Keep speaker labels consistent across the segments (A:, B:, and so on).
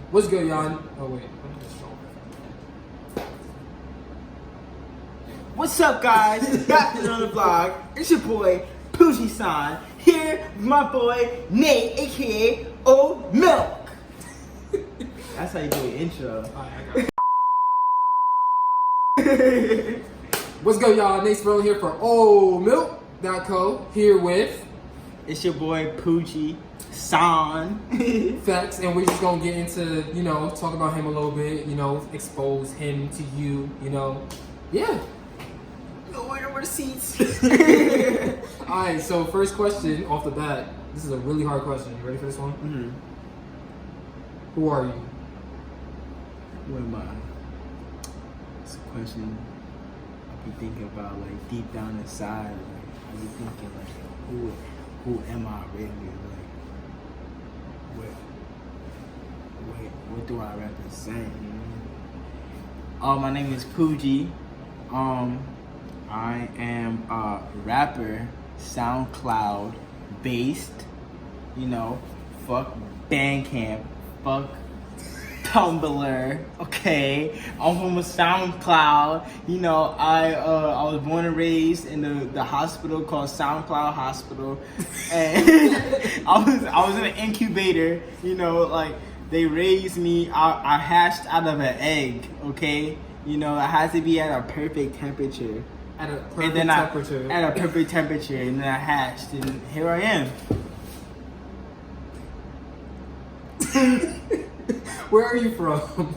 A: What's good, y'all? Oh, wait.
B: What's up, guys? Back on the vlog. It's your boy, Puji San, here with my boy, Nate, aka Old Milk. That's how you do the intro.
A: Alright, I got it. What's good, y'all? Nate Spurlin here for oldmilk.co. Here with
B: It's your boy, Puji San.
A: Facts, and we're just gonna get into, talk about him a little bit, expose him to you, Yeah.
B: Over the seats.
A: Alright, so first question off the bat. This is a really hard question. You ready for this one?
B: Mm-hmm.
A: Who are you?
B: What am I? It's a question I be thinking about, like, deep down inside. Like, I be thinking, like, who am I really? Like, what do I represent? You know? My name is Puji. I am a rapper, Soundcloud based. Fuck Bandcamp, fuck Tumblr, okay? I'm from a SoundCloud. I was born and raised in the hospital called SoundCloud Hospital, and I was in an incubator. They raised me. I hatched out of an egg, okay? It has to be at a perfect temperature.
A: At a perfect temperature.
B: At a perfect temperature, and then I hatched, and here I am.
A: Where are you from?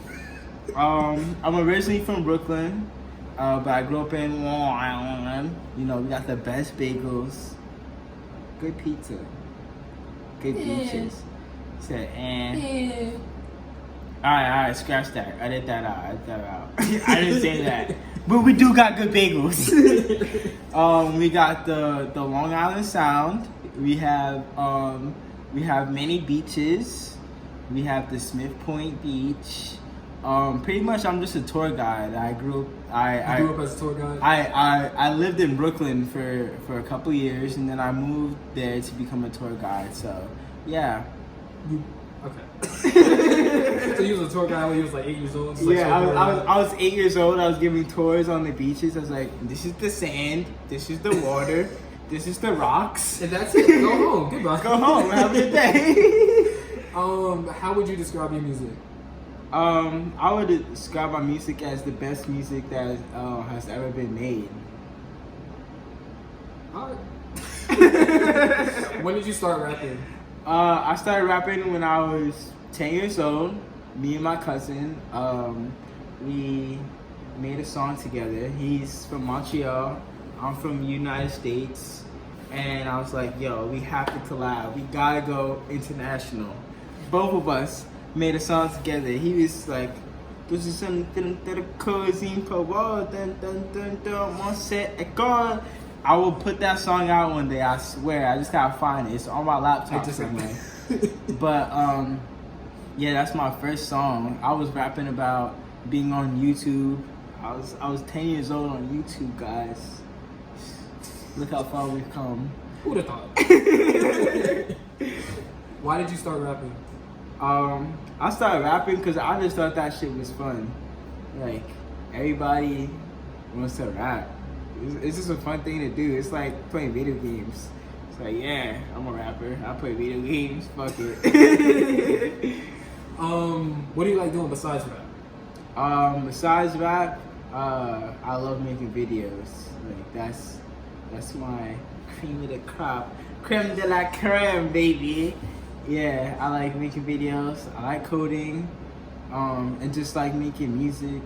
B: I'm originally from Brooklyn, but I grew up in Long Island. We got the best bagels, good pizza, good beaches. Alright, scratch that. Edit that out. I didn't say that. But we do got good bagels. We got the Long Island Sound. We have many beaches. We have the Smith Point Beach. Pretty much I'm just a tour guide. I grew up
A: as a tour guide?
B: I lived in Brooklyn for a couple years, and then I moved there to become a tour guide. So yeah.
A: Okay. So you was a tour guide when you was like 8 years old?
B: I was 8 years old. I was giving tours on the beaches. I was like, this is the sand, this is the water, this is the rocks.
A: And that's it. Go home. Goodbye.
B: Go home. Have a good day.
A: How would you describe your music?
B: I would describe my music as the best music that has ever been made.
A: Alright. When did you start rapping?
B: I started rapping when I was 10 years old. Me and my cousin, we made a song together. He's from Montreal. I'm from the United States. And I was like, yo, we have to collab. We gotta go international. Both of us made a song together. He was like, this is something that a cousin for on set Econ. I will put that song out one day, I swear. I just gotta find it. It's on my laptop somewhere. But yeah, that's my first song. I was rapping about being on YouTube. I was 10 years old on YouTube, guys. Look how far we've come.
A: Who'd have thought? Why did you start rapping?
B: I started rapping because I just thought that shit was fun. Like, everybody wants to rap. It's just a fun thing to do. It's like playing video games. It's like, yeah, I'm a rapper. I play video games. Fuck it.
A: What do you like doing besides rap?
B: Besides rap, I love making videos. Like, that's my cream of the crop. Creme de la creme, baby. Yeah, I like making videos. I like coding. And just like making music.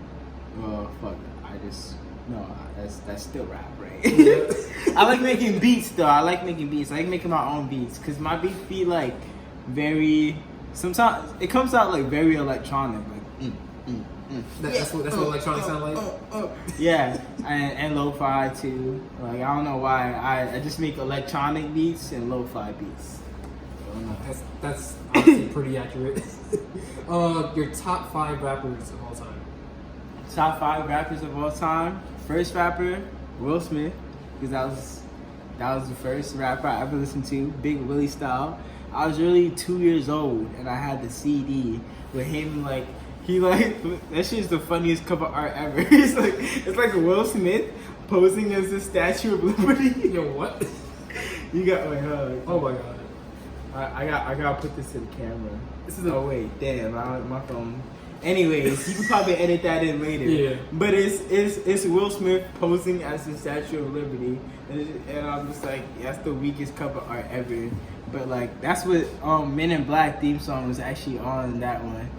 B: Well, fuck. No, that's still rap, right? I like making beats though. I like making my own beats because my beats be like very. Sometimes it comes out like very electronic, like.
A: That's what electronic sound like.
B: Yeah, and lo-fi too. Like I don't know why I just make electronic beats and lo-fi beats. I don't know.
A: That's honestly pretty accurate. Your top 5 rappers of all time.
B: Top 5 rappers of all time. First rapper, Will Smith, because that was the first rapper I ever listened to. Big Willie style. I was really 2 years old, and I had the CD with him like. He like that shit's the funniest cover art ever. It's like Will Smith posing as the Statue of Liberty.
A: Yo, what?
B: You got
A: Oh my god.
B: I gotta put this in the camera. This is wait, damn, my phone. Anyways, you can probably edit that in later.
A: Yeah.
B: But it's Will Smith posing as the Statue of Liberty, and I'm just like, that's the weakest cover art ever. But like that's what Men in Black theme song was actually on that one.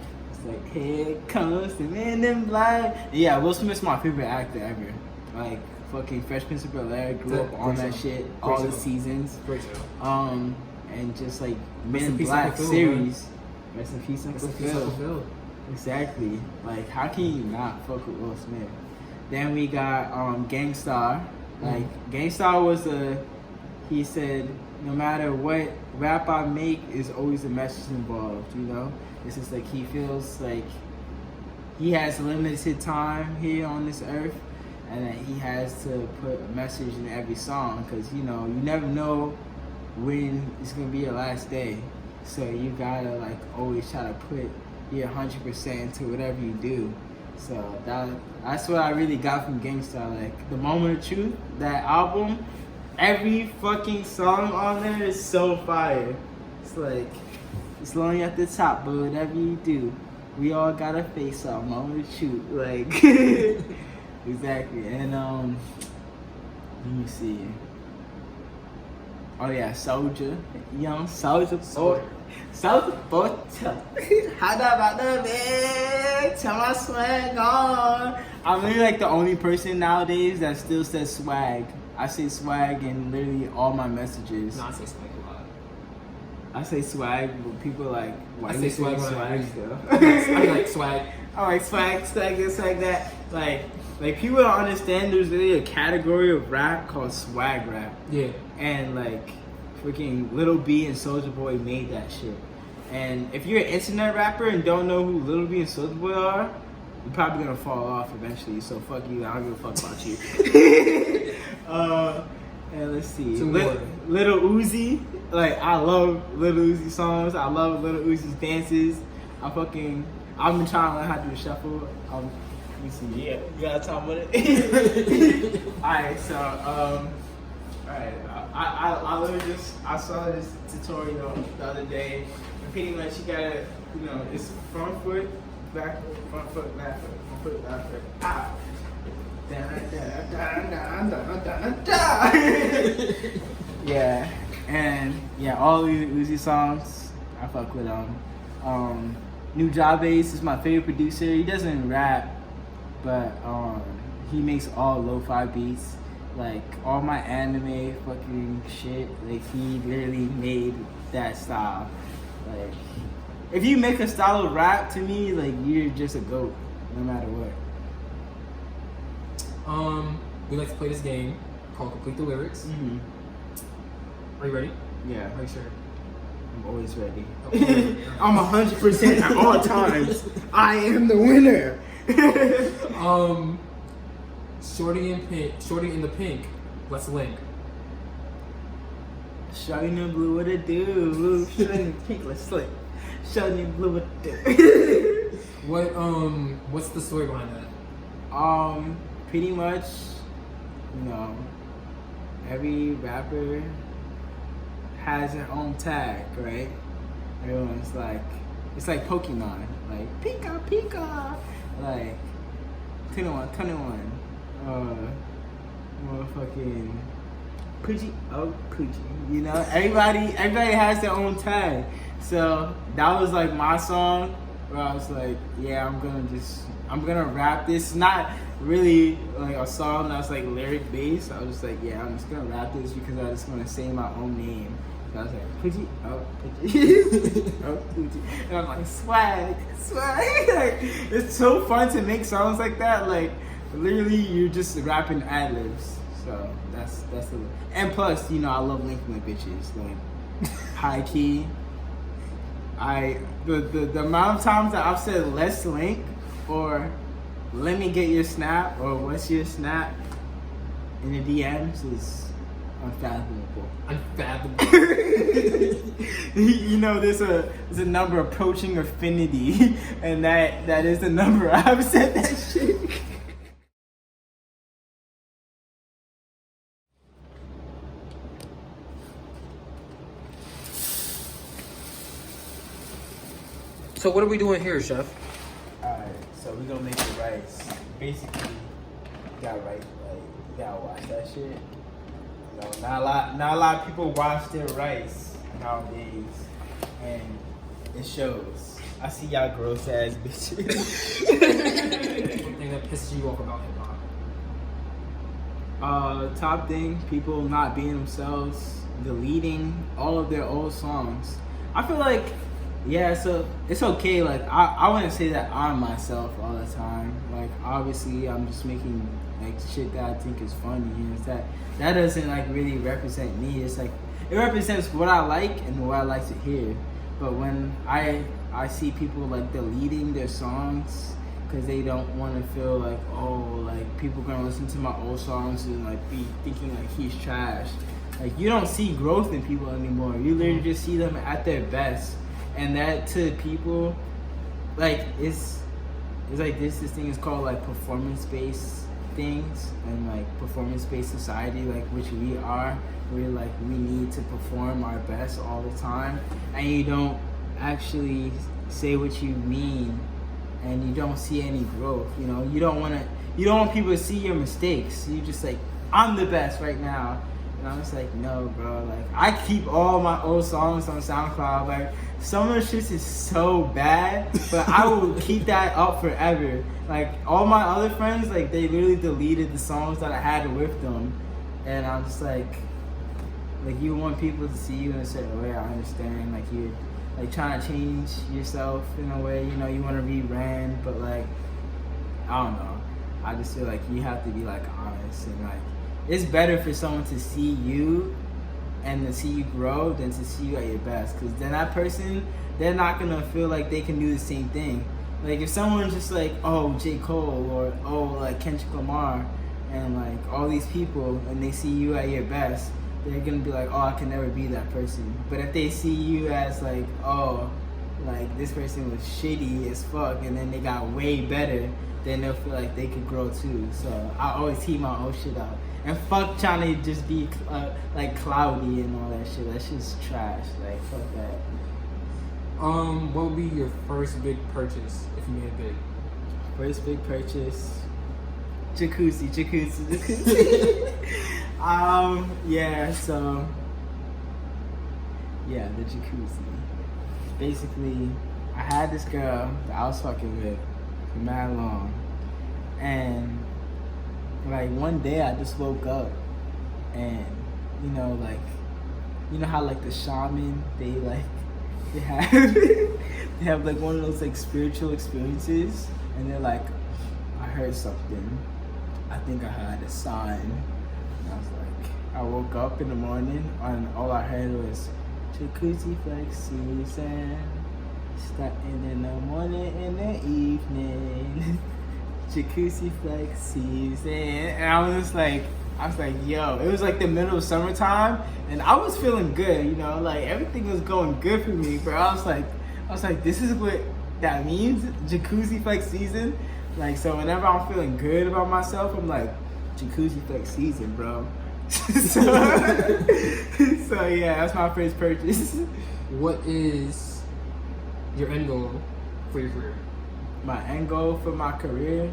B: Like, here comes the Men in Black. Yeah, Will Smith's my favorite actor ever. Like, fucking Fresh Prince of Bel-Air, grew up on that shit, all the seasons.
A: Great show.
B: And just like Men
A: Rest
B: in
A: in peace,
B: Black
A: Uncle Phil,
B: series. Rest in peace,
A: Rest
B: Uncle
A: in peace, Uncle
B: Phil.
A: Phil.
B: Exactly. Like, how can you not fuck with Will Smith? Then we got Gangstar. Like, Gangstar was he said, no matter what rap I make, is always a message involved, you know? It's just like he feels like he has limited time here on this earth, and that he has to put a message in every song, because you know, you never know when it's gonna be your last day. So you gotta like always try to put your 100% into whatever you do. So that's what I really got from Gangstar. Like the Moment of Truth, that album, every fucking song on there is so fire. It's like, it's lonely at the top, but whatever you do, we all gotta face our moment of truth. Like, exactly. And let me see. Oh yeah, Soldier, Young Soldier Boy, Soldier Boy. How about the bed? Tell my swag on. I'm really like the only person nowadays that still says swag. I say swag in literally all my messages.
A: No, I say swag a lot.
B: I say swag, but people like, why
A: I
B: you
A: say
B: say
A: swag
B: swag
A: when
B: still?
A: I like swag.
B: I like swag, swag this, swag that. Like people don't understand there's really a category of rap called swag rap.
A: Yeah.
B: And like freaking Lil B and Soulja Boy made that shit. And if you're an internet rapper and don't know who Lil B and Soulja Boy are, you're probably gonna fall off eventually. So fuck you, I don't give a fuck about you. And let's see. Little Uzi, like I love Little Uzi songs. I love Little Uzi's dances. I've been trying to learn how to do the shuffle. Let me see. Yeah, you got time with it. Alright, so alright. I literally I saw this tutorial the other day. And pretty much you gotta, you know, it's front foot, back foot, front foot, back foot, front foot, back foot. Ah. Yeah, and yeah, all these Uzi songs, I fuck with them. New Jabez is my favorite producer. He doesn't rap, but he makes all lo-fi beats. Like all my anime fucking shit, like he literally made that style. Like if you make a style of rap, to me, like you're just a goat, no matter what.
A: We like to play this game called Complete the Lyrics.
B: Mm-hmm.
A: Are you ready?
B: Yeah,
A: Are you sure?
B: I'm always ready.
A: Okay.
B: I'm 100% at all times. I am the winner.
A: Shorty in the pink. Let's link.
B: Shorty in the blue, what it do? Shorty in the pink, let's slip. Shorty in the blue, what it do?
A: What's the story behind that?
B: Pretty much, you know, every rapper has their own tag, right? Everyone's like, it's like Pokemon, like Pika Pika, like 21, motherfucking Puji, Puji. You know, everybody has their own tag. So that was like my song where I was like, yeah, I'm gonna rap this. Not really like a song that's like lyric based. I was just like, yeah, I'm just gonna rap this because I just want to say my own name. So I was like, Puji, Puji, and I'm like, swag. Like, it's so fun to make songs like that. Like, literally, you're just rapping ad-libs. So that's the. And plus, you know, I love linking with bitches. Like, high key. The amount of times that I've said let's link or let me get your snap or what's your snap in the DMs is unfathomable.
A: Unfathomable.
B: You know, there's a number approaching infinity, and that is the number. I've said that shit.
A: So what are we doing here, Chef?
B: Alright, so we're gonna make the rice. Basically, you gotta you gotta wash that shit. You know, not a lot of people wash their rice nowadays, and it shows. I see y'all gross ass bitches.
A: One thing that pisses you off about hip hop?
B: Top thing, people not being themselves, deleting all of their old songs. I feel like, yeah, so it's okay. Like, I wouldn't say that I'm myself all the time. Like, obviously, I'm just making like shit that I think is funny, and it's that doesn't like really represent me. It's like it represents what I like and what I like to hear. But when I see people like deleting their songs because they don't want to feel like, oh, like people gonna listen to my old songs and like be thinking like he's trash. Like, you don't see growth in people anymore. You literally just see them at their best. And that to people, like, it's like this thing is called like performance-based things, and like performance-based society, like which we are. We're like, we need to perform our best all the time, and you don't actually say what you mean, and you don't see any growth. You know, you don't want people to see your mistakes. You just like, I'm the best right now. And I'm just like, no, bro. Like, I keep all my old songs on SoundCloud. Like, some of the shit is so bad, but I will keep that up forever. Like, all my other friends, like, they literally deleted the songs that I had with them. And I'm just like, you want people to see you in a certain way. I understand. Like, you're, like, trying to change yourself in a way. You know, you want to rebrand, but, like, I don't know. I just feel like you have to be, like, honest and, like, it's better for someone to see you and to see you grow than to see you at your best. Because then that person, they're not going to feel like they can do the same thing. Like, if someone's just like, oh, J. Cole, or oh, like Kendrick Lamar, and like all these people, and they see you at your best, they're going to be like, oh, I can never be that person. But if they see you as like, oh, like this person was shitty as fuck, and then they got way better, then they'll feel like they could grow too. So I always keep my own shit out. And fuck trying to just be like cloudy and all that shit. That shit's trash. Like, fuck that.
A: What would be your first big purchase if you made it big?
B: First big purchase, jacuzzi. Yeah, so yeah, the jacuzzi. Basically, I had this girl that I was fucking with for mad long, and like one day I just woke up, and you know how like the shaman, they have like one of those like spiritual experiences, and they're like, I heard something, I think I had a sign. And I was like, I woke up in the morning and all I heard was jacuzzi flex season, starting in the morning and the evening. Jacuzzi flex season. And I was like, yo, it was like the middle of summertime, and I was feeling good, you know, like everything was going good for me, bro. I was like, this is what that means, jacuzzi flex season. Like, so whenever I'm feeling good about myself, I'm like, jacuzzi flex season, bro. So yeah, that's my first purchase.
A: What is your end goal for your career?
B: My end goal for my career?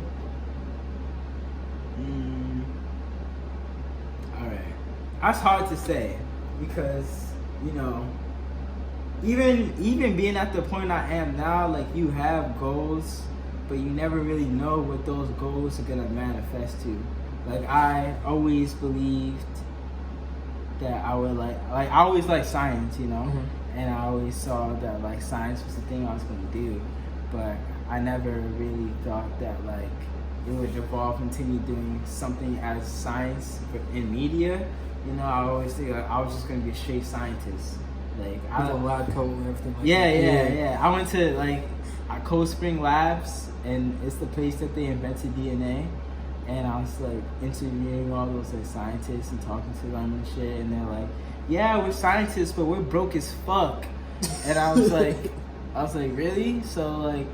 B: Alright. That's hard to say because, you know, even being at the point I am now, like, you have goals, but you never really know what those goals are gonna manifest to. Like, I always believed that I would I always liked science, you know, and I always saw that like science was the thing I was gonna do, but I never really thought that like it would evolve into me doing something as science in media. You know, I always think like I was just gonna be a straight scientist. Like, I
A: a lab coat and everything like
B: that.
A: Yeah.
B: I went to like Cold Spring Labs, and it's the place that they invented DNA. and I was like interviewing all those like scientists and talking to them and shit, and they're like, yeah, we're scientists, but we're broke as fuck. And I was like, really? So like,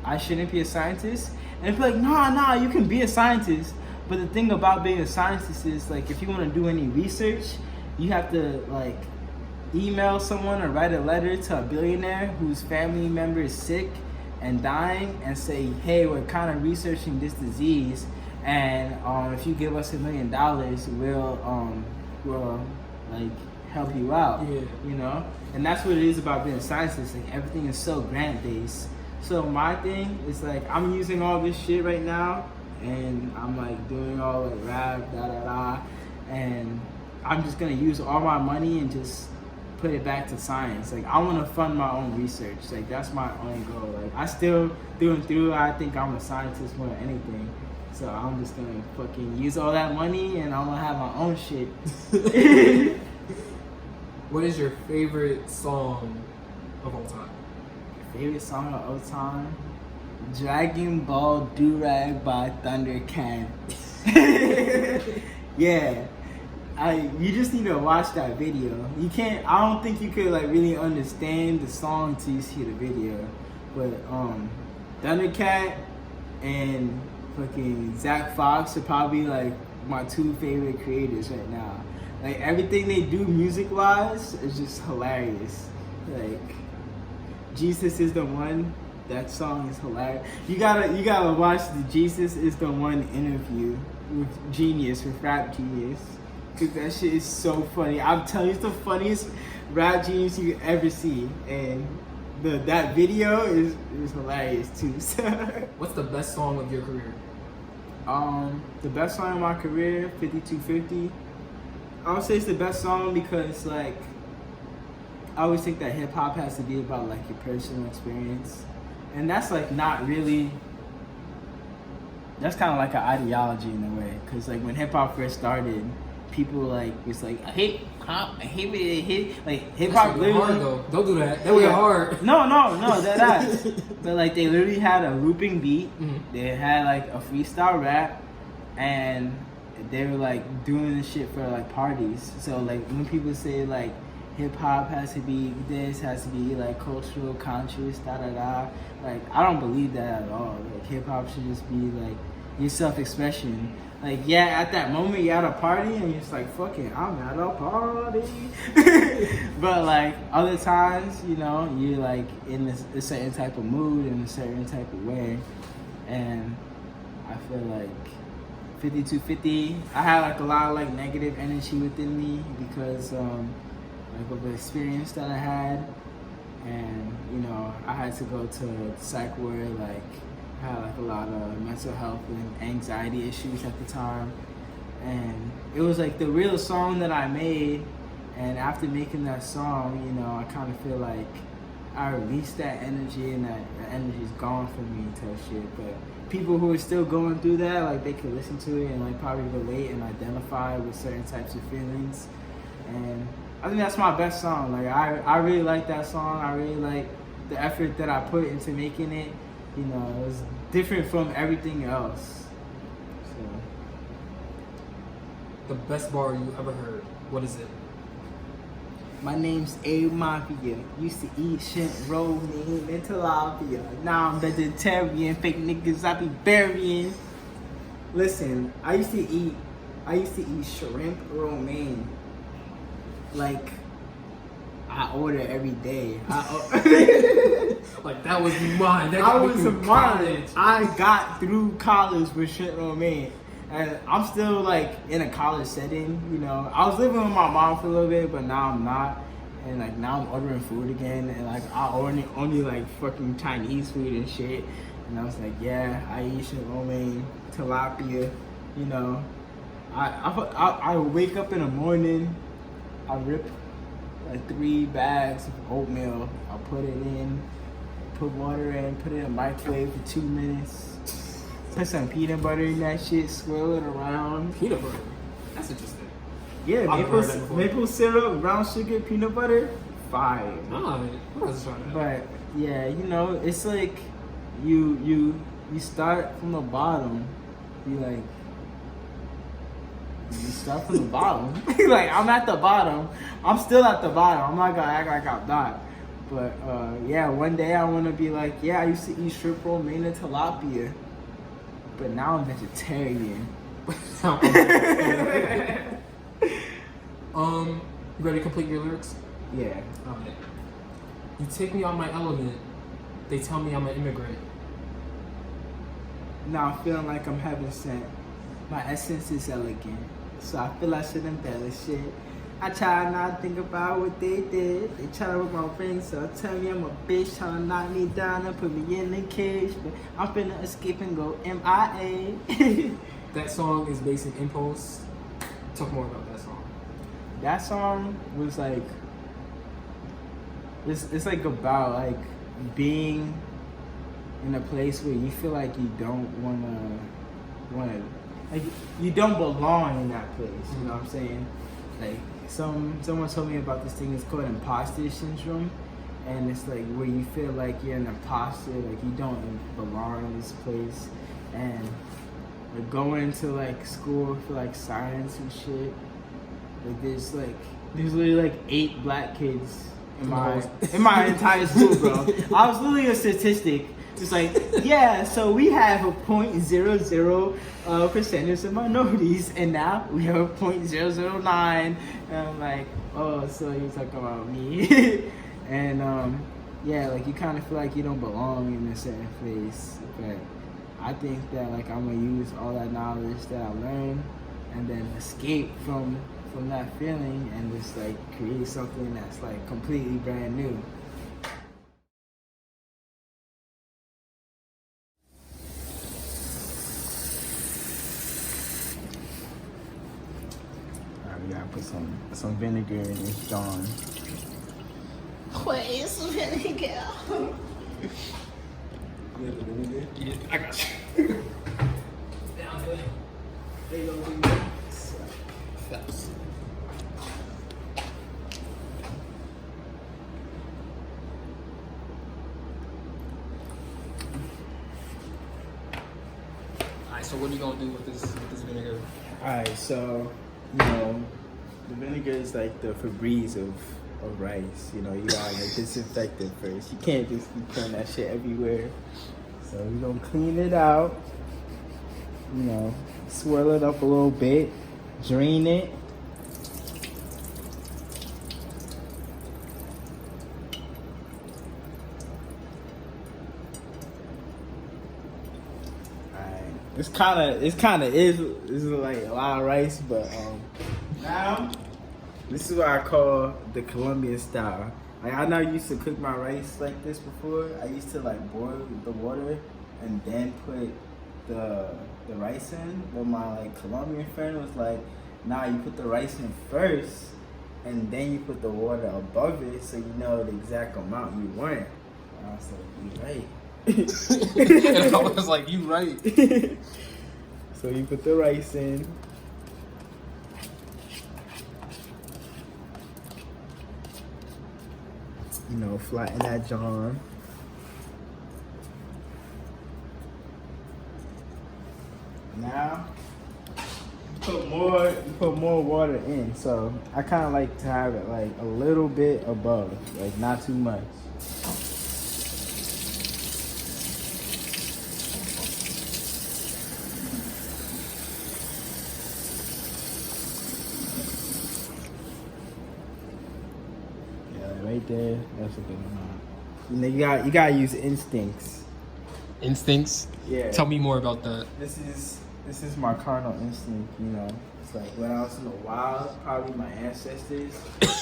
B: I shouldn't be a scientist? And they'd be like, nah, you can be a scientist. But the thing about being a scientist is like, if you want to do any research, you have to like email someone or write a letter to a billionaire whose family member is sick and dying and say, hey, we're kind of researching this disease, and if you give us $1 million, we'll like help you out.
A: Yeah.
B: You know? And that's what it is about being a scientist. Like, everything is so grant based. So my thing is like, I'm using all this shit right now, and I'm like doing all like rap, and I'm just gonna use all my money and just put it back to science. Like, I want to fund my own research. Like, that's my own goal. Like, I still through and through, I think I'm a scientist more than anything. So I'm just gonna fucking use all that money, and I'm gonna have my own shit.
A: What is your favorite song of all time?
B: Favorite song of all time? Dragon Ball Durag by Thundercat. Yeah. You just need to watch that video. I don't think you could like really understand the song till you see the video. But Thundercat and fucking Zach Fox are probably like my two favorite creators right now. Like, everything they do music wise is just hilarious. Like, Jesus is the One, that song is hilarious. You gotta watch the Jesus is the One interview with Rap Genius. Cause that shit is so funny. I'm telling you, it's the funniest Rap Genius you ever see. And that video is hilarious too.
A: What's the best song of your career?
B: The best song of my career, 5250. I would say it's the best song because like, I always think that hip hop has to be about like your personal experience. And that's like not really, that's kind of like an ideology in a way. Cause like when hip hop first started, people like was like, I hate like hip hop
A: literally hard though. Don't do that. That was hard.
B: No, that's. But like they literally had a looping beat.
A: Mm-hmm.
B: They had like a freestyle rap, and they were like doing this shit for like parties. So like when people say like hip hop has to be this, has to be like cultural conscious, like I don't believe that at all. Like hip hop should just be like your self expression. Like, yeah, at that moment you're at a party and you're just like, fuck it, I'm at a party. But like other times, you know, you're like in a certain type of mood, in a certain type of way. And I feel like 5250, I had like a lot of like negative energy within me because like of the experience that I had. And, you know, I had to go to psych ward, like I had like a lot of mental health and anxiety issues at the time, and it was like the real song that I made. And after making that song, you know, I kind of feel like I released that energy, and that energy is gone from me type shit. But people who are still going through that, like they could listen to it and like probably relate and identify with certain types of feelings. And I think that's my best song. Like I really like that song. I really like the effort that I put into making it. You know, it was different from everything else. So.
A: The best bar you ever heard. What is it?
B: My name's A Mafia. Used to eat shit, roll me in tilapia. Now I'm vegetarian. Fake niggas I be burying. Listen, I used to eat shrimp romaine. Like, I order every day.
A: Like that was mine. That
B: I
A: got me
B: was
A: through
B: mine.
A: college.
B: I got through college with shit romaine. And I'm still like in a college setting, you know. I was living with my mom for a little bit, but now I'm not. And like now I'm ordering food again, and like I only like fucking Chinese food and shit. And I was like, yeah, I eat shit romaine, tilapia, you know. I wake up in the morning, I rip like 3 bags of oatmeal. I put it in, put water in, put it in the microwave for 2 minutes. Put some peanut butter in that shit, swirl it around.
A: Peanut butter. That's interesting.
B: Yeah, maple syrup, brown sugar, peanut butter, fire.
A: Nah, man. Who else is trying that?
B: But yeah, you know, it's like you start from the bottom. You like You start from the bottom. Like, I'm at the bottom. I'm still at the bottom. I'm not gonna act like I'm not. But yeah, one day I want to be like, yeah, I used to eat shrimp roll, and tilapia, but now I'm vegetarian.
A: You ready to complete your lyrics?
B: Yeah.
A: Okay. You take me on my element. They tell me I'm an immigrant.
B: Now I'm feeling like I'm heaven sent. My essence is elegant, so I feel I should embellish it. I try not to think about what they did. They try to work my brain, so tell me I'm a bitch, trying to knock me down and put me in the cage. But I'm finna escape and go MIA.
A: That song is based in Impulse. Talk more about that song.
B: That song was like, it's like about like being in a place where you feel like you don't wanna like you don't belong in that place. You know what I'm saying? Like someone told me about this thing. It's called imposter syndrome, and it's like where you feel like you're an imposter, like you don't belong in this place, and like going to like school for like science and shit. Like there's literally like 8 black kids in my entire school, bro. I was literally a statistic. It's like, yeah, so we have a 0.00 percentage of minorities, and now we have a 0.009. And I'm like, oh, so you're talking about me? And yeah, like you kind of feel like you don't belong in a certain place. But I think that like I'm gonna use all that knowledge that I learned, and then escape from that feeling, and just like create something that's like completely brand new. We gotta put some vinegar in this John.
C: Wait, some vinegar.
A: Yeah, I got you. Down there.
B: There you go.
A: Fast. Alright, so what are you gonna do with this vinegar?
B: Alright, so you know, the vinegar is like the Febreze of rice. You know, you gotta like disinfect it first. You can't just be throwing that shit everywhere. So we're gonna clean it out. You know, swirl it up a little bit, drain it. It's kind of is like a lot of rice, but now this is what I call the Colombian style. Like I know I used to cook my rice like this before. I used to like boil the water and then put the rice in. But my like Colombian friend was like, nah, you put the rice in first and then you put the water above it, so you know the exact amount you want. And I was like, you right.
A: And I was like, you right.
B: So you put the rice in. You know, flatten that John. Now you put more water in. So I kind of like to have it like a little bit above, like not too much. Right there, that's a good amount. You know, you gotta use instincts.
A: Instincts?
B: Yeah.
A: Tell me more about that.
B: This is my carnal instinct. You know, it's like when I was in the wild, probably my ancestors,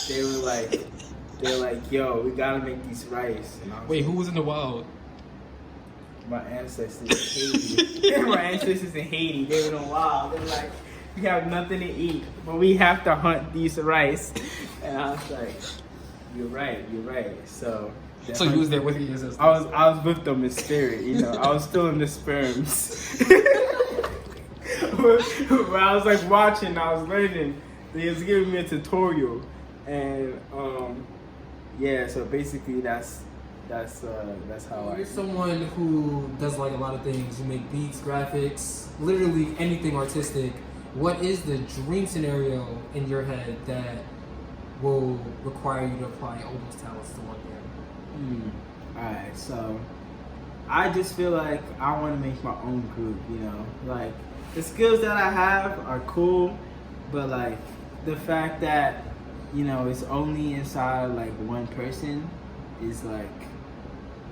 B: they were like, yo, we gotta make these rice. And I was
A: Wait,
B: like,
A: who was in the wild?
B: My ancestors in Haiti. My ancestors in Haiti, they were in the wild. They were like, we have nothing to eat, but we have to hunt these rice. And I was like, you're right. So
A: you was there with your ancestors?
B: I was with them in spirit, you know. I was still in the sperms. Where I was like watching, I was learning. They was giving me a tutorial, and yeah. So basically, that's how
A: You're someone who does like a lot of things. You make beats, graphics, literally anything artistic. what is the dream scenario in your head that will require you to apply all those talents to one band?
B: Alright, so I just feel like I want to make my own group, you know? Like, the skills that I have are cool, but like, the fact that, you know, it's only inside like one person is like,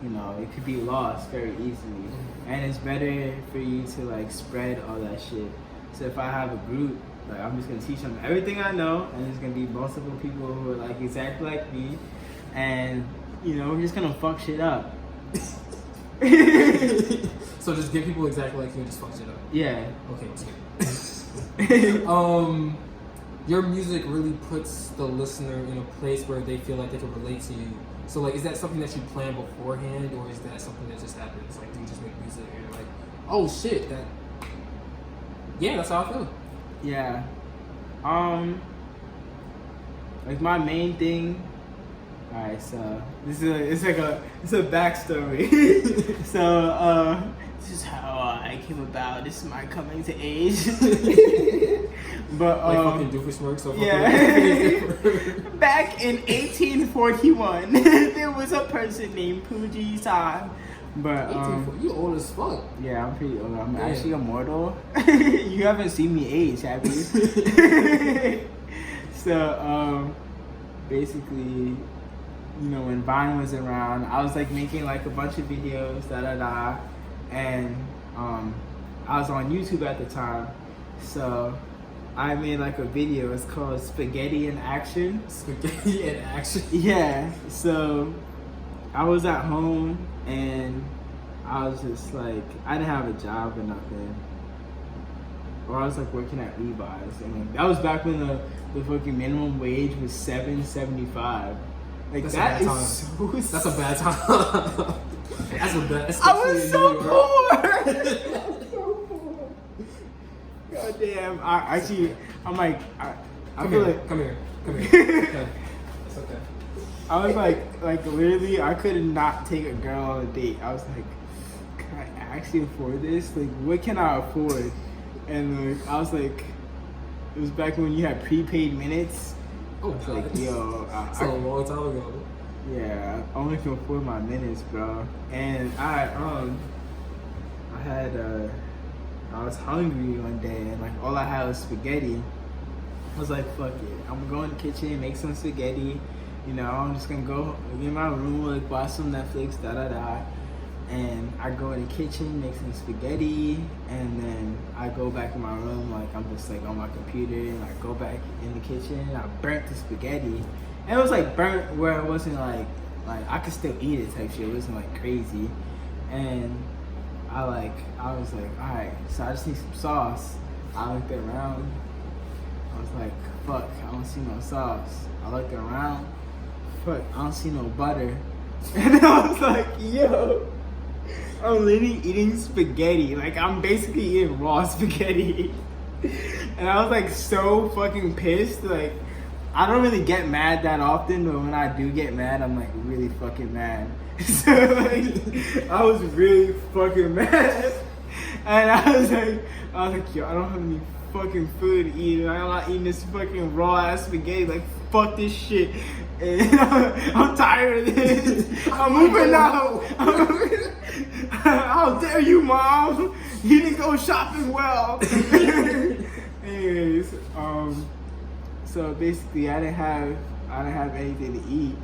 B: you know, it could be lost very easily. And it's better for you to like spread all that shit. So if I have a group, like I'm just gonna teach them everything I know, and there's gonna be multiple people who are like exactly like me, and you know, we're just gonna fuck shit up.
A: So just get people exactly like you and just fuck shit up.
B: Yeah.
A: Okay, let's get your music really puts the listener in a place where they feel like they can relate to you. So like, is that something that you plan beforehand, or is that something that just happens? Like, do you just make music and you're like, oh shit, that's how I feel.
B: Yeah. Like my main thing. Alright, so it's a backstory. So this is how I came about. This is my coming to age. But
A: like fucking Doofusworks. So
B: yeah. Back in 1841, there was a person named Puji. But
A: you old as fuck.
B: Yeah, I'm pretty old. I'm actually immortal. You haven't seen me age, have you? So basically, you know, when Vine was around, I was like making like a bunch of videos, and I was on YouTube at the time, so I made like a video. It's called Spaghetti in Action.
A: Spaghetti in Action.
B: Yeah. So I was at home and I was just like, I didn't have a job or nothing, or I was like working at Levi's, and that was back when the fucking minimum wage was $7.75. Like that's
A: that's a bad time. That's a bad.
B: I was so poor. God damn! I'm like, I feel like
A: come here. Okay. It's okay.
B: I was like literally, I could not take a girl on a date. I was like, can I actually afford this? Like, what can I afford? And like, I was like, it was back when you had prepaid minutes.
A: Oh,
B: I was like, yo,
A: it's a long time ago.
B: Yeah, I only can afford my minutes, bro. And I was hungry one day, and like all I had was spaghetti. I was like, fuck it, I'm gonna go in the kitchen, make some spaghetti. You know, I'm just gonna go in my room, like watch some Netflix, and I go in the kitchen, make some spaghetti, and then I go back in my room, like I'm just like on my computer, and I go back in the kitchen, and I burnt the spaghetti. And it was like burnt where it wasn't like I could still eat it type shit. It wasn't like crazy. And I was like, alright, so I just need some sauce. I looked around. I was like, fuck, I don't see no sauce. I looked around. Fuck, I don't see no butter. And I was like, yo, I'm literally eating spaghetti. Like, I'm basically eating raw spaghetti. And I was like so fucking pissed. Like, I don't really get mad that often, but when I do get mad, I'm like really fucking mad. So like, I was really fucking mad. And I was like, yo, I don't have any fucking food to eat. I'm not eating this fucking raw ass spaghetti. Like, fuck this shit. And I'm tired of this. I'm moving out. How dare you, Mom? You didn't go shopping well. Anyways, so basically I didn't have anything to eat,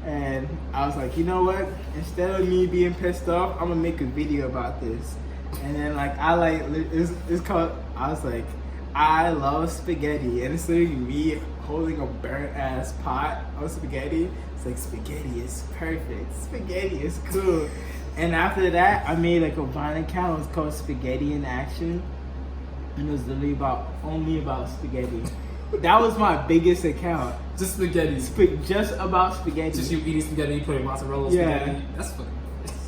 B: and I was like, you know what? Instead of me being pissed off, I'm gonna make a video about this. And then like it's called, I was like, I love spaghetti, and it's literally me holding a burnt ass pot of spaghetti. It's like, spaghetti is perfect. Spaghetti is cool. And after that, I made like a Vine account. It was called Spaghetti in Action, and it was literally only about spaghetti. That was my biggest account.
A: Just spaghetti.
B: Just about spaghetti.
A: Just you eating spaghetti, you putting mozzarella spaghetti. That's fucking.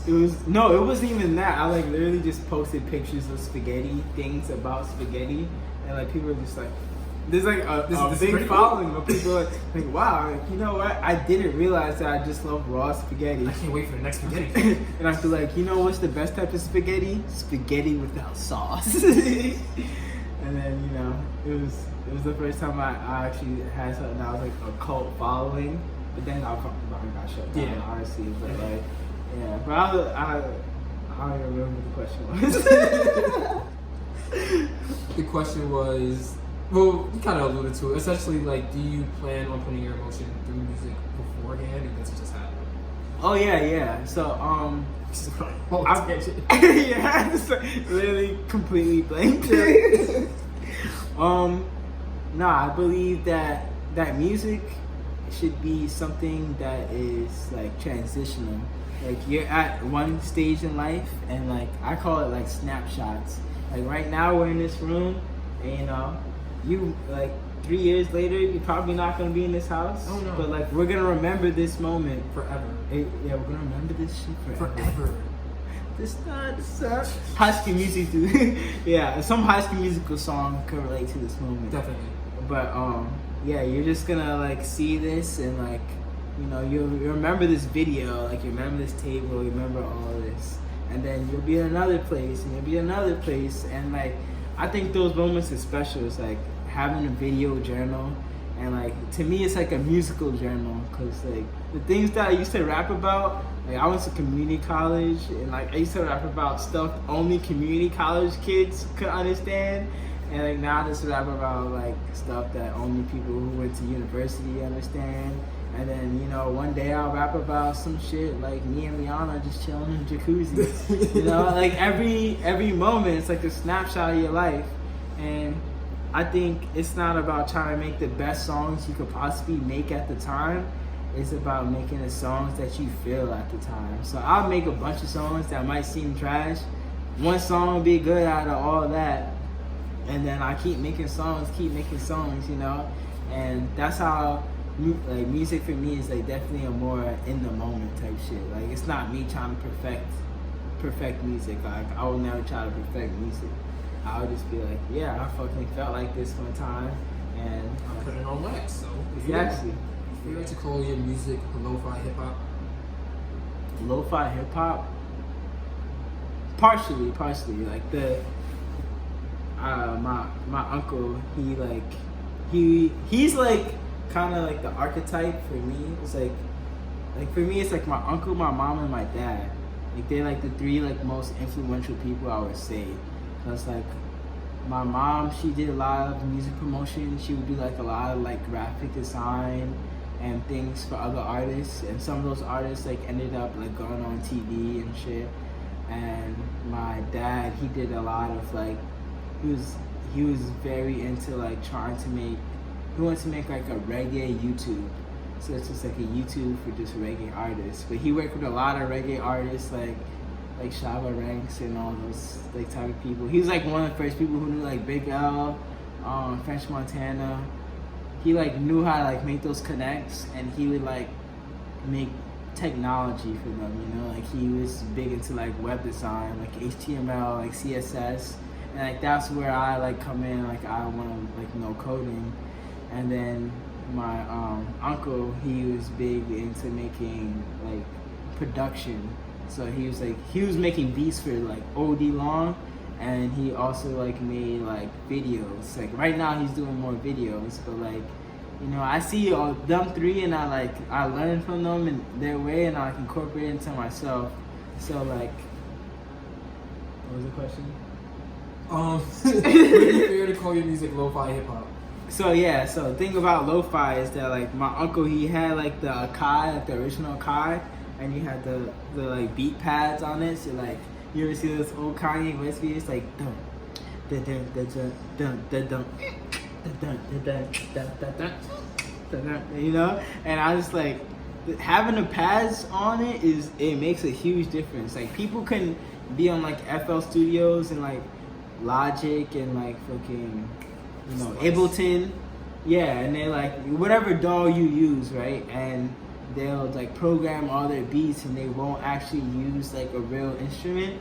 B: It wasn't even that. I like literally just posted pictures of spaghetti, things about spaghetti, and like people were just like, there's like a big following of people like wow, like, you know what? I didn't realize that I just love raw spaghetti.
A: I can't wait for the next spaghetti.
B: And I feel like, you know what's the best type of spaghetti? Spaghetti without sauce. And then, you know, it was the first time I actually had something that was like a cult following. But then I got shut down,
A: Yeah.
B: honestly. But like, yeah. But I don't even remember what the question was.
A: The question was, well, you kind of alluded to it. Essentially, like, do you plan on putting your emotion through music beforehand, or does it just happen?
B: Oh yeah. So
A: Tangent.
B: yeah, it's like literally completely blank. I believe that music should be something that is like transitional. Like you're at one stage in life, and like I call it like snapshots. Like right now we're in this room, and you know, you like 3 years later, you're probably not gonna be in this house.
A: Oh no!
B: But like we're gonna remember this moment
A: forever.
B: Yeah, we're gonna remember this shit
A: Forever.
B: This High School Musical. Yeah, some High School Musical song could relate to this moment.
A: Definitely.
B: But yeah, you're just gonna like see this, and like, you know, you remember this video, like you remember this table, you remember all this, and then you'll be in another place, and you'll be in another place, and like I think those moments are special. It's like having a video journal, and like to me it's like a musical journal, because like the things that I used to rap about, like I went to community college, and like I used to rap about stuff only community college kids could understand, and like now I just rap about like stuff that only people who went to university understand. And then, you know, one day I'll rap about some shit like me and Liana just chilling in jacuzzi. You know, like every moment it's like a snapshot of your life. And I think it's not about trying to make the best songs you could possibly make at the time. It's about making the songs that you feel at the time. So I'll make a bunch of songs that might seem trash. One song will be good out of all that. And then I keep making songs, you know. And that's how like music for me is like definitely a more in the moment type shit. Like it's not me trying to perfect music. Like I will never try to perfect music. I would just be like, yeah, I fucking felt like this one time, and
A: I put it on wax. So
B: exactly.
A: If you like to call your music lo-fi hip hop.
B: Lo-fi hip hop. Partially. Like the my uncle, he's like kind of like the archetype for me. It's like for me it's like my uncle, my mom, and my dad. Like they're like the three like most influential people I would say. Cause like my mom, she did a lot of music promotion. She would do like a lot of like graphic design and things for other artists, and some of those artists like ended up like going on TV and shit. And my dad, he did a lot of like, he was very into like trying to make, he wanted to make like a reggae YouTube. So it's just like a YouTube for just reggae artists. But he worked with a lot of reggae artists like Shabba Ranks and all those like type of people. He was like one of the first people who knew like Big L, French Montana. He like knew how to like make those connects, and he would like make technology for them, you know. Like he was big into like web design, like HTML, like CSS, and like that's where I like come in. Like I want to like know coding. And then my uncle, he was big into making like production. So he was making beats for like OD Long, and he also like made like videos. Like right now he's doing more videos, but like, you know, I see all them three, and I learn from them in their way, and I like incorporate it into myself. So like, what was the question?
A: Would it be fair to call your music lo-fi hip hop?
B: So yeah, so the thing about lo-fi is that like my uncle, he had like the Akai, like the original Akai, and you had the like beat pads on it. So like, you ever see this old Kanye West video? It's like dun dun dun dun dun dun dun dun, you know. And I was like, having the pads on it makes a huge difference. Like people can be on like FL Studios and like Logic and like fucking, you know, Ableton, yeah, and they like whatever DAW you use, right? And they'll like program all their beats, and they won't actually use like a real instrument.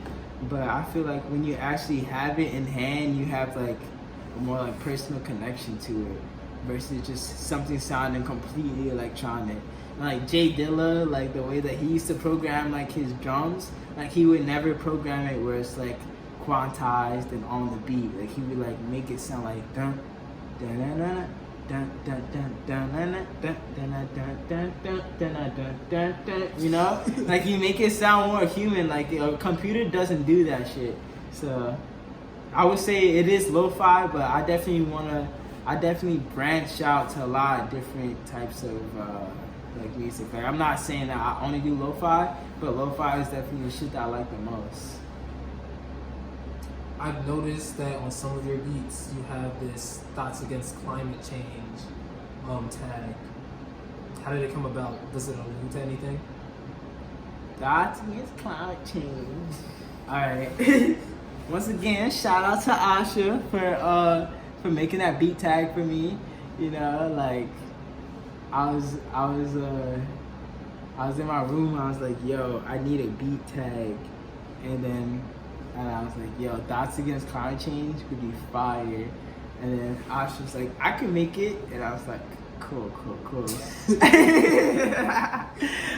B: But I feel like when you actually have it in hand, you have like a more like personal connection to it versus just something sounding completely electronic. And, like Jay Dilla, like the way that he used to program like his drums, like he would never program it where it's like quantized and on the beat. Like he would like make it sound like dun dun dun dun dun dun dun dun dun dun dun dun dun dun dun, you know? Like you make it sound more human. Like a computer doesn't do that shit. So I would say it is lo-fi, but I definitely branch out to a lot of different types of like music. Like I'm not saying that I only do lo-fi, but lo-fi is definitely the shit that I like the most.
A: I've noticed that on some of your beats, you have this thoughts against climate change tag. How did it come about? Does it allude to anything?
B: Thoughts against climate change. All right. Once again, shout out to Asha for making that beat tag for me. You know, like I was in my room. I was like, yo, I need a beat tag, and I was like, yo, thoughts against climate change would be fire. And then Asha was like, I can make it, and I was like, cool.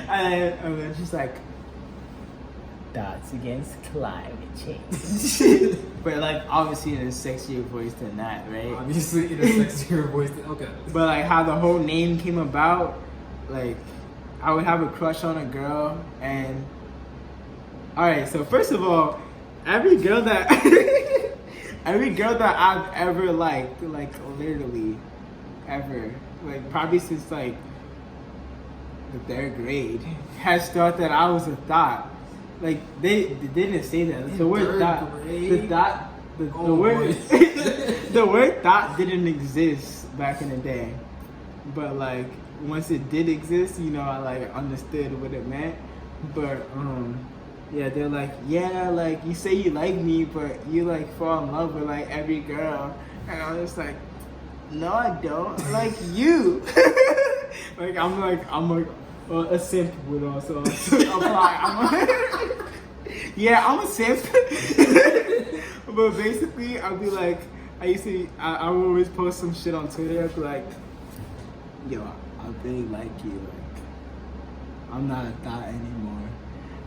B: And then she's like, thoughts against climate change. But like obviously in a sexier voice than that, right?
A: Obviously in a sexier voice. Okay.
B: But like how the whole name came about, like I would have a crush on a girl, and alright, so first of all, every girl that I've ever liked, like literally ever, like probably since like the 3rd grade, has thought that I was a thought. Like they didn't say that. The word thought, the word thought didn't exist back in the day. But like once it did exist, you know, I like understood what it meant. But yeah, they're like, yeah, like you say you like me, but you like fall in love with like every girl, and I was just like, no, I don't. I like you. Like I'm like a simp would also apply. Yeah, I'm a simp. But basically, I'd be like, I would always post some shit on Twitter. I'd be like, yo, I really like you. Like, I'm not a thought anymore.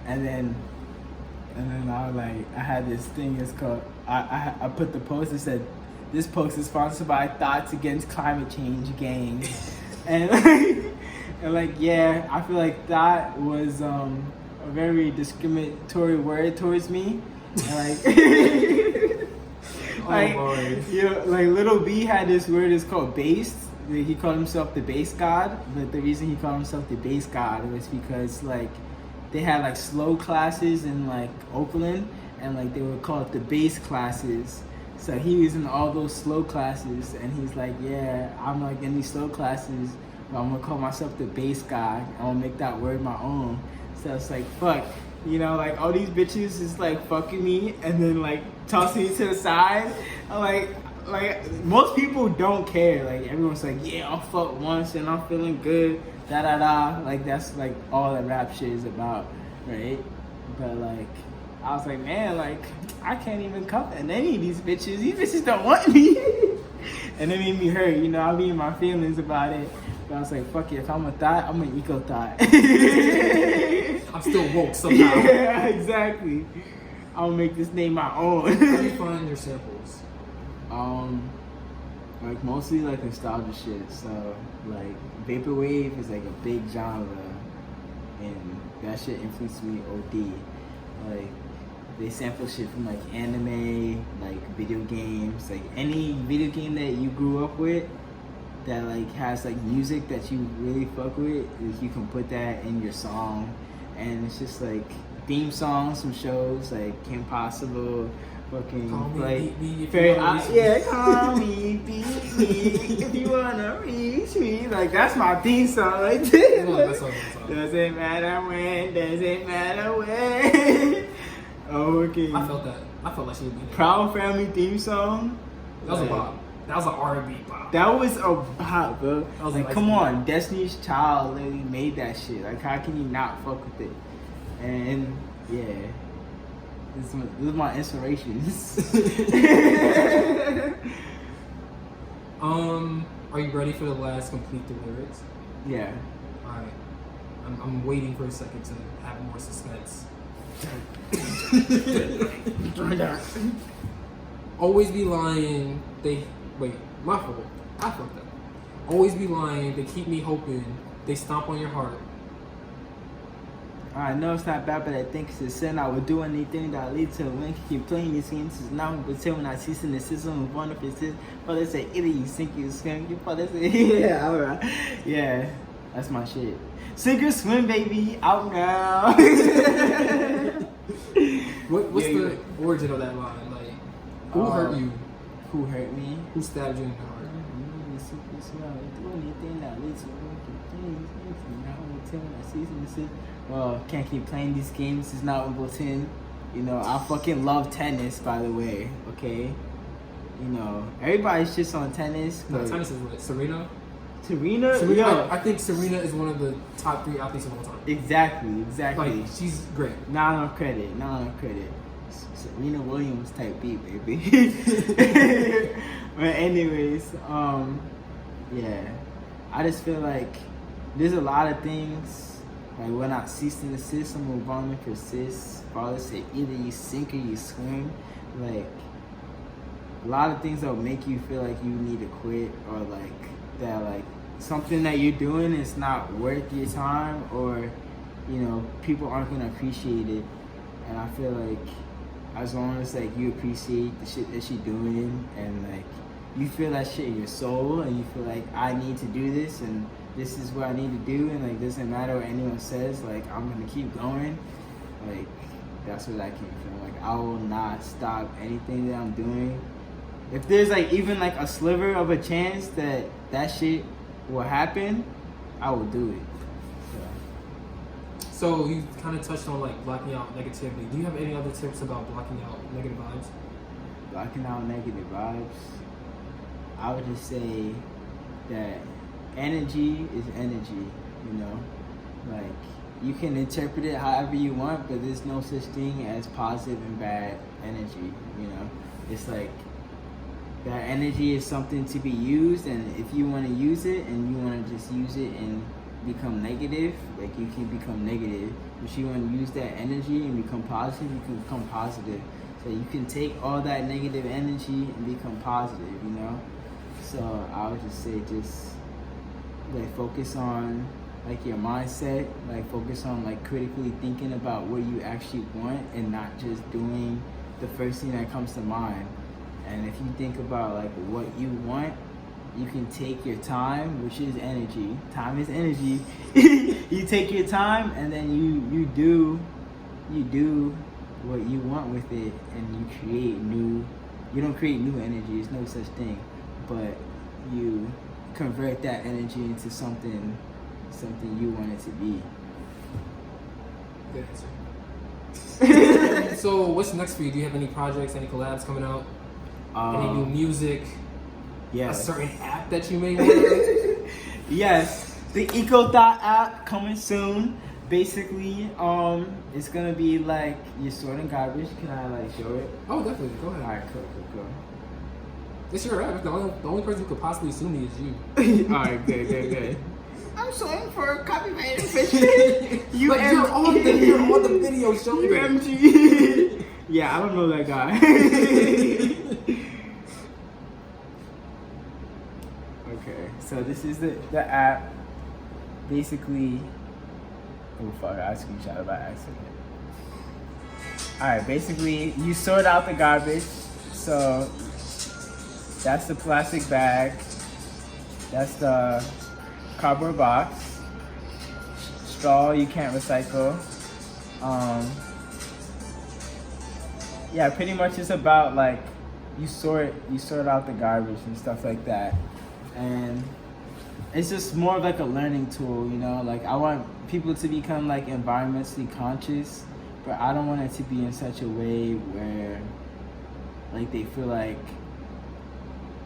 B: And then I had this thing. It's called. I put the post that said, this post is sponsored by Thoughts Against Climate Change Gang, and like yeah, I feel like that was a very discriminatory word towards me. And like, like Little B had this word. It's called bass. He called himself the bass god, but the reason he called himself the bass god was because like they had like slow classes in like Oakland, and like they would call it the bass classes. So he was in all those slow classes, and he's like, yeah, I'm like in these slow classes, but I'm gonna call myself the bass guy. I'm gonna make that word my own. So it's like, fuck, you know, like all these bitches is like fucking me and then like tossing me to the side. I'm like most people don't care. Like everyone's like, yeah, I'll fuck once and I'm feeling good, da da da. Like that's like all that rap shit is about, right? But like, I was like, man, like I can't even come at any of these bitches. These bitches don't want me. And it made me hurt, you know. I be in my feelings about it. But I was like, fuck it. If I'm a thought, I'm an Ecothot.
A: I'm still woke somehow.
B: Yeah, exactly. I'll make this name my own.
A: How do you find your samples?
B: Like mostly like nostalgia shit. So like vaporwave is like a big genre, and that shit influenced me OD. Like they sample shit from like anime, like video games, like any video game that you grew up with that like has like music that you really fuck with, is you can put that in your song. And it's just like theme songs from shows like Kim Possible, fucking
A: Call me,
B: like
A: beat me if
B: very
A: you wanna reach me.
B: yeah, call me, beat me if you wanna reach me. Like that's my theme song right there.
A: That's all.
B: Doesn't matter when, doesn't matter when. Oh, okay.
A: I felt that. I felt like she would be there.
B: Proud Family theme song.
A: That was a bop. That was an R&B bop.
B: That was a bop, bro.
A: That was
B: Like,
A: nice
B: come
A: beat.
B: on, Destiny's Child literally made that shit. Like, how can you not fuck with it? And yeah, this is my inspirations.
A: Are you ready for the last complete the lyrics?
B: Yeah.
A: Alright. I'm waiting for a second to have more suspense. Always be lying. My fault. I fucked up. Always be lying. They keep me hoping. They stomp on your heart.
B: I know it's not bad, but I think it's a sin. I would do anything that leads to a win. Keep playing these games. It's not until when I cease in the system of one of his sis. But they say, idiot, you sink, you swim. You probably say, yeah, alright. Yeah, that's my shit. Sink or swim, baby. Out now.
A: What's the origin of that line? Like, who hurt you?
B: Who hurt me?
A: Who stabbed you in the heart?
B: Well, can't keep playing these games. It's not Wimbledon. You know, I fucking love tennis, by the way. Okay, you know, everybody's just on tennis.
A: No, tennis is what? Serena.
B: Serena.
A: I think Serena is one of the top 3 athletes of all time.
B: Exactly.
A: Like, she's great.
B: Not enough credit. Serena Williams type beat, baby. But anyways, yeah, I just feel like there's a lot of things. Like, when I cease and desist, I'm gonna bomb and persist. Father said, either you sink or you swim. Like, a lot of things that will make you feel like you need to quit, or like that, like something that you're doing is not worth your time, or you know, people aren't gonna appreciate it. And I feel like as long as like you appreciate the shit that you're doing, and like you feel that shit in your soul, and you feel like I need to do this, and this is what I need to do, and like doesn't matter what anyone says, like I'm gonna keep going. Like, that's what I came from. Like, I will not stop anything that I'm doing. If there's like even like a sliver of a chance that that shit will happen, I will do it.
A: So you kind of touched on like blocking out negativity. Do you have any other tips about blocking out negative vibes?
B: Blocking out negative vibes, I would just say that energy is energy, you know? Like, you can interpret it however you want, but there's no such thing as positive and bad energy, you know? It's like, that energy is something to be used, and if you want to use it and you want to just use it and become negative, like, you can become negative. If you want to use that energy and become positive, you can become positive. So you can take all that negative energy and become positive, you know? So I would just say, just like focus on like your mindset, like focus on like critically thinking about what you actually want, and not just doing the first thing that comes to mind. And if you think about like what you want, you can take your time, which is energy. Time is energy. You take your time, and then you do what you want with it, and you create new. You don't create new energy. There's no such thing, but you convert that energy into something you want it to be.
A: Good answer. So what's next for you? Do you have any projects, any collabs coming out? Any new music?
B: Yes.
A: A certain app that you may want?
B: Yes. The Ecothot app coming soon. Basically, it's gonna be like you're sorting garbage. Can I like show it?
A: Oh, definitely. Go ahead.
B: Alright, cool.
A: It's your app. The only person who could possibly sue me is you.
B: Alright, good. I'm sorting for copyright infringement.
A: You're on the video showing it.
B: UMG. Yeah, I don't know that guy. Okay, so this is the app. Basically, oh fuck, I screenshot it by accident. Alright, basically, you sort out the garbage. So, that's the plastic bag. That's the cardboard box. Straw you can't recycle. Yeah, pretty much it's about like you sort out the garbage and stuff like that. And it's just more of like a learning tool, you know? Like, I want people to become like environmentally conscious, but I don't want it to be in such a way where like they feel like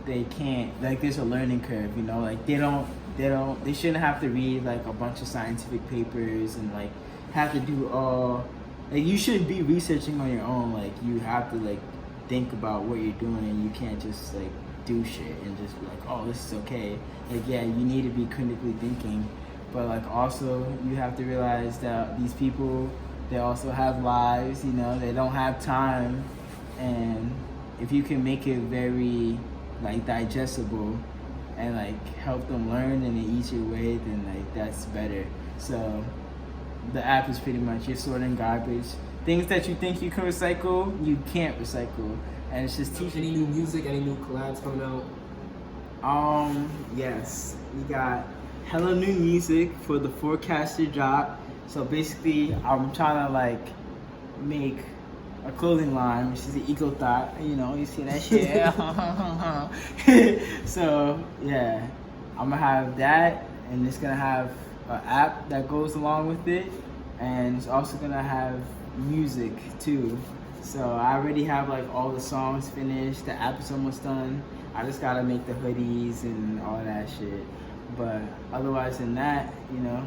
B: they can't, like there's a learning curve, you know? Like they shouldn't have to read like a bunch of scientific papers and like have to do all, like you should be researching on your own. Like you have to like think about what you're doing, and you can't just like do shit and just be like, oh, this is okay. Like, yeah, you need to be critically thinking, but like also you have to realize that these people They also have lives, you know, they don't have time. And if you can make it very like digestible and like help them learn in an easier way, then like that's better. So the app is pretty much you're sorting garbage. Things that you think you can recycle, you can't recycle. And it's just teaching.
A: Any new music, any new collabs coming out?
B: Yes, we got hella new music for the Forecaster drop. So basically, I'm trying to like make a clothing line, which is the Ecothot. You know, you see that shit. So yeah, I'm gonna have that, and it's gonna have an app that goes along with it, and it's also gonna have music too. So I already have like all the songs finished. The app is almost done. I just gotta make the hoodies and all that shit. But otherwise than that, you know,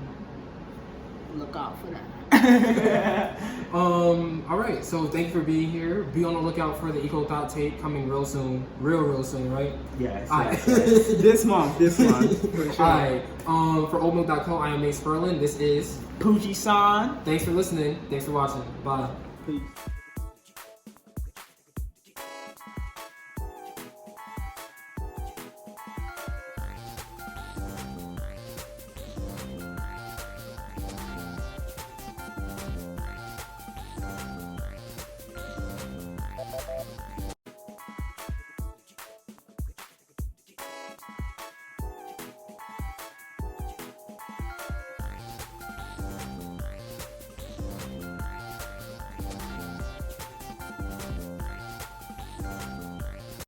B: look out for that.
A: All right. So thank you for being here. Be on the lookout for the Ecothot tape coming real soon, real soon, right?
B: Yes.
A: All
B: yes,
A: right.
B: yes. This month. For sure.
A: All right. For oldmilk.co, I am Spurlin. This is
B: Puji-san.
A: Thanks for listening. Thanks for watching. Bye.
B: Peace.